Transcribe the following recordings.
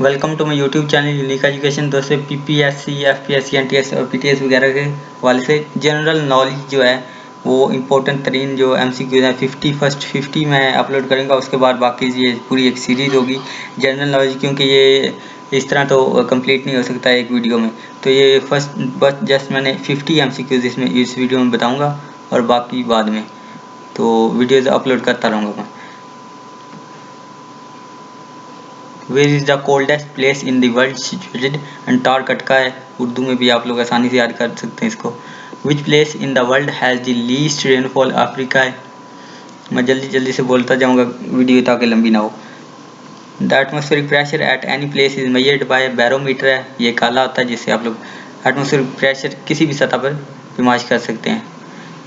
Welcome to my YouTube channel Unique Education. दोस्तों PPSC, FPSC, NTS और PTS वगैरह के वाले से जनरल नॉलेज जो है वो इम्पोर्टेंट तरीन जो एमसीक्यूज है 50 मैं अपलोड करूँगा। उसके बाद बाकी ये पूरी एक सीरीज़ होगी जनरल नॉलेज, क्योंकि ये इस तरह तो कंप्लीट नहीं हो सकता एक वीडियो में। तो ये फर्स्ट बस जस्ट मैंने 50 एमसीक्यूज इसमें इस वीडियो में बताऊँगा और बाकी बाद में तो वीडियोज़ अपलोड करता रहूँगा मैं। Where is the coldest place in the world situated? Antarctica है, उर्दू में भी आप लोग आसानी से याद कर सकते हैं इसको। Which place in the world has the least rainfall? Africa है। मैं जल्दी से बोलता जाऊंगा वीडियो ताकि लंबी ना हो। The atmospheric pressure at any place is measured by barometer है, ये काला होता है जिससे आप लोग एटमॉस्फेरिक प्रेशर किसी भी सतह पर पैमाइश कर सकते हैं।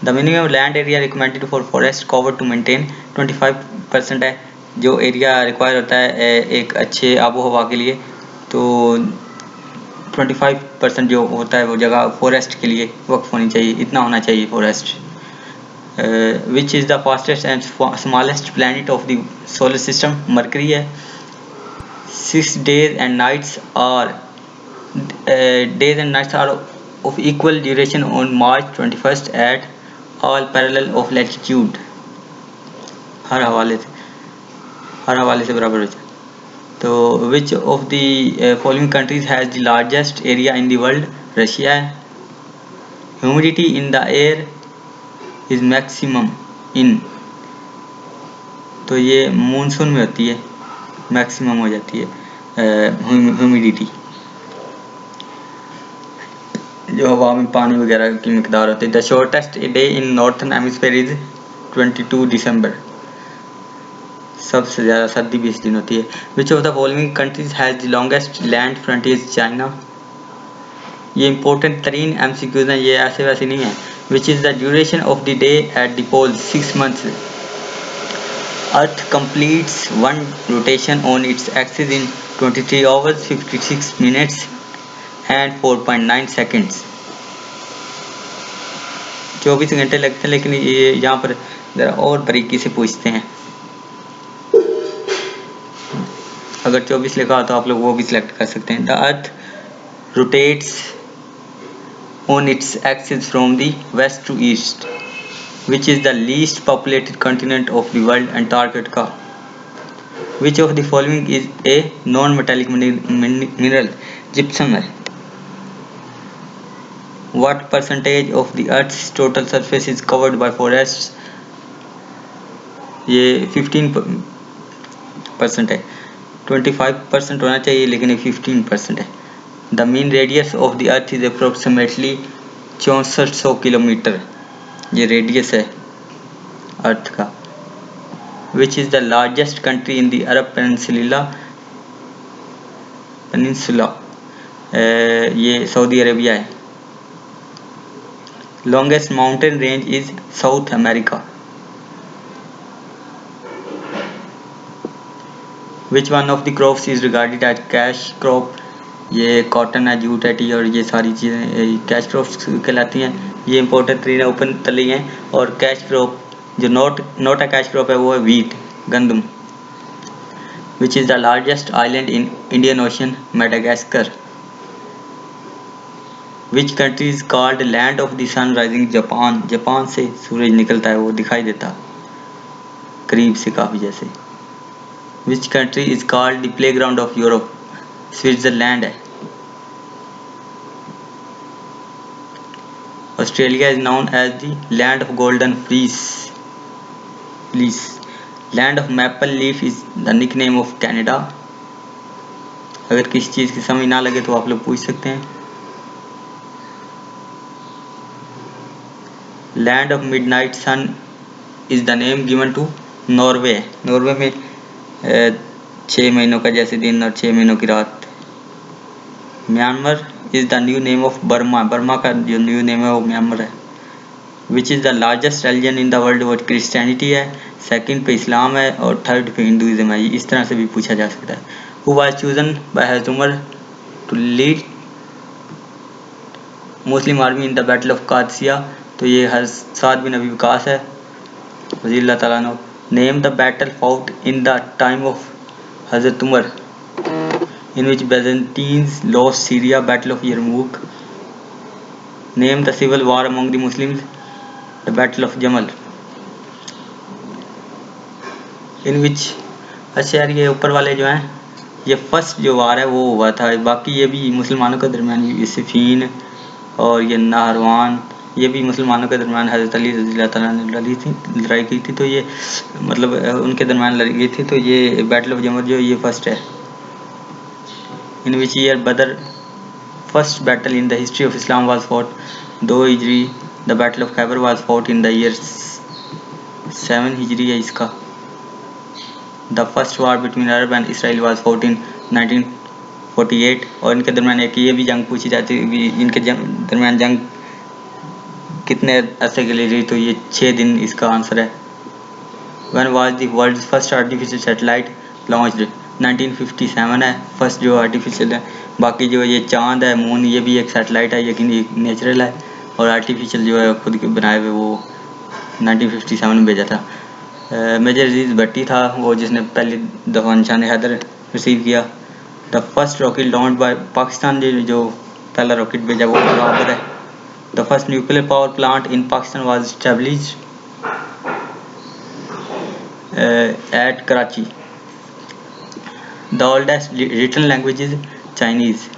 The minimum land area recommended for forest cover to maintain 25% है, जो एरिया रिक्वायर होता है एक अच्छे आबो हवा के लिए, तो 25% जो होता है वो जगह फॉरेस्ट के लिए वक्फ होनी चाहिए, इतना होना चाहिए forest. Which is the fastest and smallest planet of the solar system? Mercury है। 6 days and nights are of equal duration on March 21st at all parallel of latitude। हर हवाले से बराबर हो जाए। तो which of the following countries has the largest area in the world? Russia है। Humidity in the air is maximum in, तो ये monsoon में होती है, मैक्सिमम हो जाती है ह्यूमिडिटी, जो हवा में पानी वगैरह की मिकदार होती है। The shortest day in northern hemisphere is 22 December, सबसे ज़्यादा सर्दी 20 दिन होती है। Which of the following countries has the longest land frontier? China. ये इंपॉर्टेंट तरीन एमसीक्यूज हैं, ये ऐसे वैसे नहीं है। Which is the duration of the day at the pole? 6 months। Earth completes one rotation on its axis in 23 hours 56 minutes and 4.9 seconds। 24 घंटे लगते हैं, लेकिन ये यहाँ पर ज़रा और बारीकी से पूछते हैं। अगर 24 लिखा हो तो आप लोग वो भी सिलेक्ट कर सकते हैं। The earth rotates on its axis from the west to east. Which is the least populated continent of the world? Antarctica. Which of the following is a non metallic mineral? Gypsum है। What percentage of the Earth's total surface is covered by forests? ये 15% है, 25% होना चाहिए लेकिन ये 15% है। The mean radius of the Earth is approximately 6400 kilometre, ये radius है अर्थ का। Which is the largest country in the Arab Peninsula? ये सऊदी अरेबिया है। Longest mountain range is South America। Which one of the crops is regarded as cash crop? ये cotton है, jute है, T और ये सारी चीज़ें कैश क्रॉप्स कहलाती हैं। ये इंपॉर्टेंट ट्रेन ओपन तली हैं। और कैश क्रॉप जो नॉट अ कैश क्रॉप है वो है वीट, गंदम। Which is the largest island in Indian Ocean? Madagascar. Which country is called land of the sun rising? Japan. Japan से सूरज निकलता है, वो दिखाई देता करीब से काफ़ी जैसे। Which country is called the playground of Europe? Switzerland है। Australia is known as the land of golden fleece. Land of maple leaf is the nickname of Canada. अगर किसी चीज़ की समझ ना लगे तो आप लोग पूछ सकते हैं। Land of midnight sun is the name given to Norway. Norway में 6 महीनों का जैसे दिन और 6 महीनों की रात। Myanmar is the new name of Burma. Burma का जो न्यू नेम है वो म्यांमार है। Which is the largest religion in the world? वो क्रिश्चियनिटी है। सेकंड पे इस्लाम है और थर्ड पे हिंदुइज्म है। इस तरह से भी पूछा जा सकता है। Who was chosen by Hazrat Umar to lead Muslim army in the battle of Qadisiya? तो ये साद बिन अबी वकास है, रज़ी अल्लाह तआला अन्हु। Name the battle fought in the time of हज़रत Umar? in which Byzantines lost Syria, Battle of Yarmouk. Name the civil war among the Muslims, the Battle of Jamal. In which, अच्छा यार ये ऊपर वाले जो हैं ये फर्स्ट जो वार है वो हुआ था, बाकी ये भी मुसलमानों के दरमियान भी, सिफीन और ये नाहरवान ये भी मुसलमानों के दरमियान हज़रत अली रज़ी अल्लाह तआला ने लड़ाई की थी, तो ये मतलब उनके दरमियान लड़ी गई थी, तो ये बैटल ऑफ जमल जो ये फर्स्ट है। इन विच ईयर बदर first battle in the history of Islam was fought 2 Hijri. The battle of Khyber was fought in the year 7 हिजरी है इसका। The first war between Arab and Israel was fought in 1948। और इनके दरमियान एक ये भी जंग पूछी जाती है, इनके दरमियान जंग कितने अरसे के लिए रही, तो ये 6 दिन इसका आंसर है। When was the world's first artificial satellite launched? 1957 है फर्स्ट जो आर्टिफिशियल है। बाकी जो ये चांद है, मून, ये भी एक सैटेलाइट है, ये नेचुरल है, और आर्टिफिशियल जो है खुद के बनाए हुए वो 1957 में भेजा था। मेजर अजीज भट्टी था वो जिसने पहली दफ़ा निशान हैदर रिसीव किया। The first rocket launch by Pakistan, जो पहला रॉकेट भेजा वो बराबर है। The first nuclear power plant in Pakistan was established at Karachi. The oldest written language is Chinese.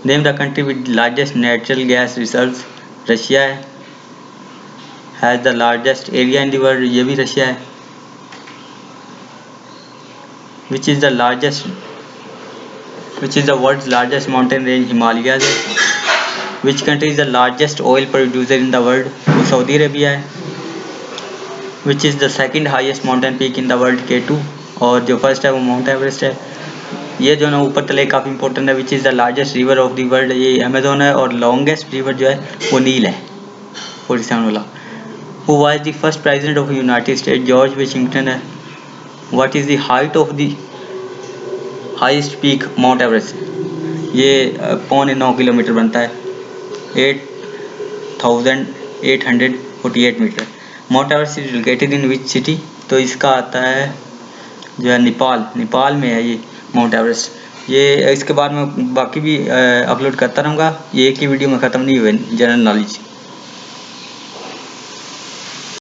Name the country with largest natural gas reserves. Russia है। Has the largest area in the world, ये भी Russia है। Which is the world's largest mountain range? Himalayas है। Which country is the largest oil producer in the world? वो Saudi Arabia है। Which is the second highest mountain peak in the world? K2। और जो first है वो mount Everest है। ये जो ना ऊपर तले काफ़ी इंपॉर्टेंट है। Which is the largest river of the world, ये अमेजोन है, और लॉन्गेस्ट रिवर जो है वो नील है 47 वाला। Who was the first president of United State? George Washington है। What is the height of the highest peak? Mount Everest. ये 9.9 किलोमीटर बनता है, 8,848 metre. Mount Everest is located in which city? तो इसका आता है जो है नेपाल में है ये माउंट एवरेस्ट। ये इसके बाद में बाकी भी अपलोड करता रहूँगा, ये एक ही वीडियो में ख़त्म नहीं हुए जनरल नॉलेज।